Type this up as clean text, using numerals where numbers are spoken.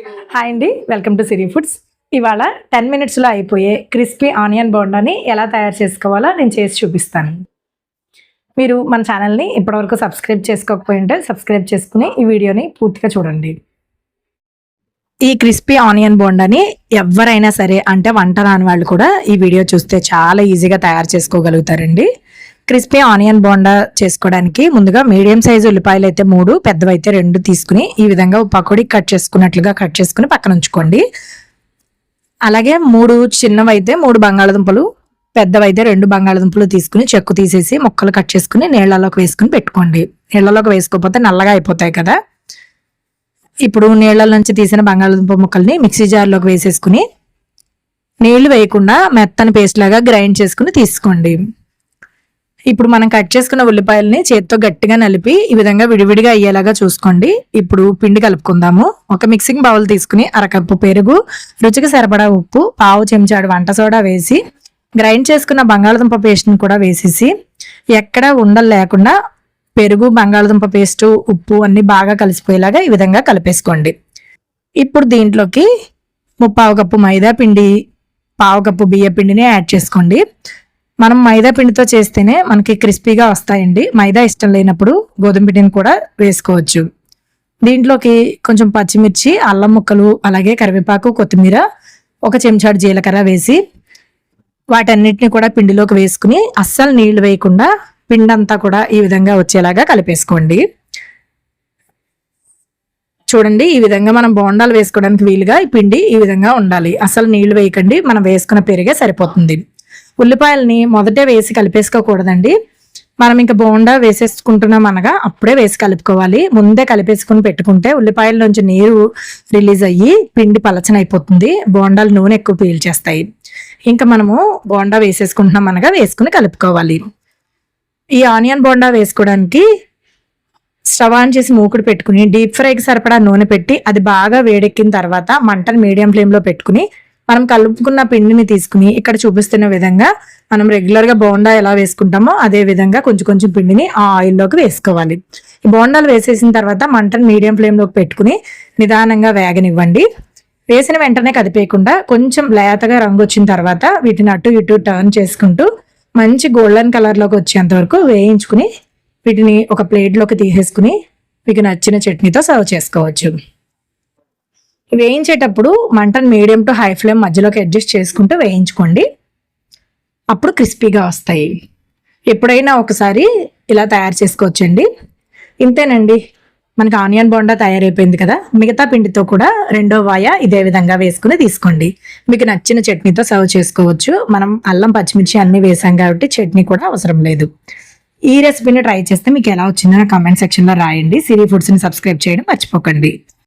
Hi అండి, welcome to Siri foods. ఇవాళ 10 మినిట్స్లో అయిపోయే క్రిస్పీ ఆనియన్ బోండాని ఎలా తయారు చేసుకోవాలో నేను చేసి చూపిస్తాను. మీరు మన ఛానల్ని ఇప్పటివరకు సబ్స్క్రైబ్ చేసుకోకపోయి ఉంటే సబ్స్క్రైబ్ చేసుకుని ఈ వీడియోని పూర్తిగా చూడండి. ఈ క్రిస్పీ ఆనియన్ బోండాని ఎవరైనా సరే, అంటే వంట రాని వాళ్ళు కూడా ఈ వీడియో చూస్తే చాలా ఈజీగా తయారు చేసుకోగలుగుతారండి. క్రిస్పీ ఆనియన్ బోండా చేసుకోవడానికి ముందుగా మీడియం సైజు ఉల్లిపాయలు అయితే 3, పెద్దవైతే 2 తీసుకుని ఈ విధంగా పకోడీ కట్ చేసుకున్నట్లుగా కట్ చేసుకుని పక్కన ఉంచుకోండి. అలాగే 3 చిన్నవైతే 3 బంగాళదుంపలు, పెద్దవైతే 2 బంగాళదుంపలు తీసుకుని చెక్కు తీసేసి ముక్కలు కట్ చేసుకుని నీళ్లలోకి వేసుకుని పెట్టుకోండి. నీళ్లలోకి వేసుకోకపోతే నల్లగా అయిపోతాయి కదా. ఇప్పుడు నీళ్ల నుంచి తీసిన బంగాళదుంప ముక్కల్ని మిక్సీ జార్లోకి వేసేసుకుని నీళ్లు వేయకుండా మెత్తని పేస్ట్ లాగా గ్రైండ్ చేసుకుని తీసుకోండి. ఇప్పుడు మనం కట్ చేసుకున్న ఉల్లిపాయలని చేతితో గట్టిగా నలిపి ఈ విధంగా విడివిడిగా అయ్యేలాగా చూసుకోండి. ఇప్పుడు పిండి కలుపుకుందాము. ఒక మిక్సింగ్ బౌల్ తీసుకుని అరకప్పు పెరుగు, రుచికి సరిపడా ఉప్పు, పావు చెంచాడు వంట సోడా వేసి గ్రైండ్ చేసుకున్న బంగాళదుంప పేస్ట్ని కూడా వేసేసి ఎక్కడ ఉండలు లేకుండా పెరుగు, బంగాళదుంప పేస్టు, ఉప్పు అన్ని బాగా కలిసిపోయేలాగా ఈ విధంగా కలిపేసుకోండి. ఇప్పుడు దీంట్లోకి 1/4 కప్పు మైదా పిండి, 1/4 కప్పు బియ్య పిండిని యాడ్ చేసుకోండి. మనం మైదా పిండితో చేస్తేనే మనకి క్రిస్పీగా వస్తాయండి. మైదా ఇష్టం లేనప్పుడు గోధుమ పిండిని కూడా వేసుకోవచ్చు. దీంట్లోకి కొంచెం పచ్చిమిర్చి, అల్లం ముక్కలు, అలాగే కరివేపాకు, కొత్తిమీర, 1 చెంచాడు జీలకర్ర వేసి వాటన్నిటిని కూడా పిండిలోకి వేసుకుని అస్సలు నీళ్లు వేయకుండా పిండి అంతా కూడా ఈ విధంగా వచ్చేలాగా కలిపేసుకోండి. చూడండి, ఈ విధంగా మనం బోండాలు వేసుకోవడానికి వీలుగా ఈ పిండి ఈ విధంగా ఉండాలి. అసలు నీళ్లు వేయకండి, మనం వేసుకున్న పెరిగే సరిపోతుంది. ఉల్లిపాయలని మొదటే వేసి కలిపేసుకోకూడదండి. మనం ఇంకా బోండా వేసేసుకుంటున్నాం అనగా అప్పుడే వేసి కలుపుకోవాలి. ముందే కలిపేసుకుని పెట్టుకుంటే ఉల్లిపాయల నుంచి నీరు రిలీజ్ అయ్యి పిండి పలచనైపోతుంది, బోండాలు నూనె ఎక్కువ పీల్చేస్తాయి. ఇంకా మనము బోండా వేసేసుకుంటున్నాం అనగా వేసుకుని కలుపుకోవాలి. ఈ ఆనియన్ బోండా వేసుకోవడానికి స్టవ్ ఆన్ చేసి మూకుడు పెట్టుకుని డీప్ ఫ్రైకి సరిపడా నూనె పెట్టి అది బాగా వేడెక్కిన తర్వాత మంటను మీడియం ఫ్లేమ్లో పెట్టుకుని మనం కలుపుకున్న పిండిని తీసుకుని ఇక్కడ చూపిస్తున్న విధంగా మనం రెగ్యులర్గా బోండా ఎలా వేసుకుంటామో అదే విధంగా కొంచెం కొంచెం పిండిని ఆ ఆయిల్లోకి వేసుకోవాలి. ఈ బోండాలు వేసేసిన తర్వాత మంటను మీడియం ఫ్లేమ్లోకి పెట్టుకుని నిదానంగా వేగనివ్వండి. వేసిన వెంటనే కదిపేయకుండా కొంచెం లేతగా రంగు వచ్చిన తర్వాత వీటిని అటు ఇటు టర్న్ చేసుకుంటూ మంచి గోల్డెన్ కలర్లోకి వచ్చేంత వరకు వేయించుకుని వీటిని ఒక ప్లేట్లోకి తీసేసుకుని మీకు నచ్చిన చట్నీతో సర్వ్ చేసుకోవచ్చు. వేయించేటప్పుడు మంటను మీడియం టు హై ఫ్లేమ్ మధ్యలోకి అడ్జస్ట్ చేసుకుంటూ వేయించుకోండి, అప్పుడు క్రిస్పీగా వస్తాయి. ఎప్పుడైనా ఒకసారి ఇలా తయారు చేసుకోవచ్చండి. ఇంతేనండి, మనకి ఆనియన్ బోండా తయారైపోయింది కదా. మిగతా పిండితో కూడా రెండో వాయ ఇదే విధంగా వేసుకుని తీసుకోండి. మీకు నచ్చిన చట్నీతో సర్వ్ చేసుకోవచ్చు. మనం అల్లం, పచ్చిమిర్చి అన్ని వేసాం కాబట్టి చట్నీ కూడా అవసరం లేదు. ఈ రెసిపీని ట్రై చేస్తే మీకు ఎలా వచ్చిందో కామెంట్ సెక్షన్లో రాయండి. సిరి ఫుడ్స్ని సబ్స్క్రైబ్ చేయడం మర్చిపోకండి.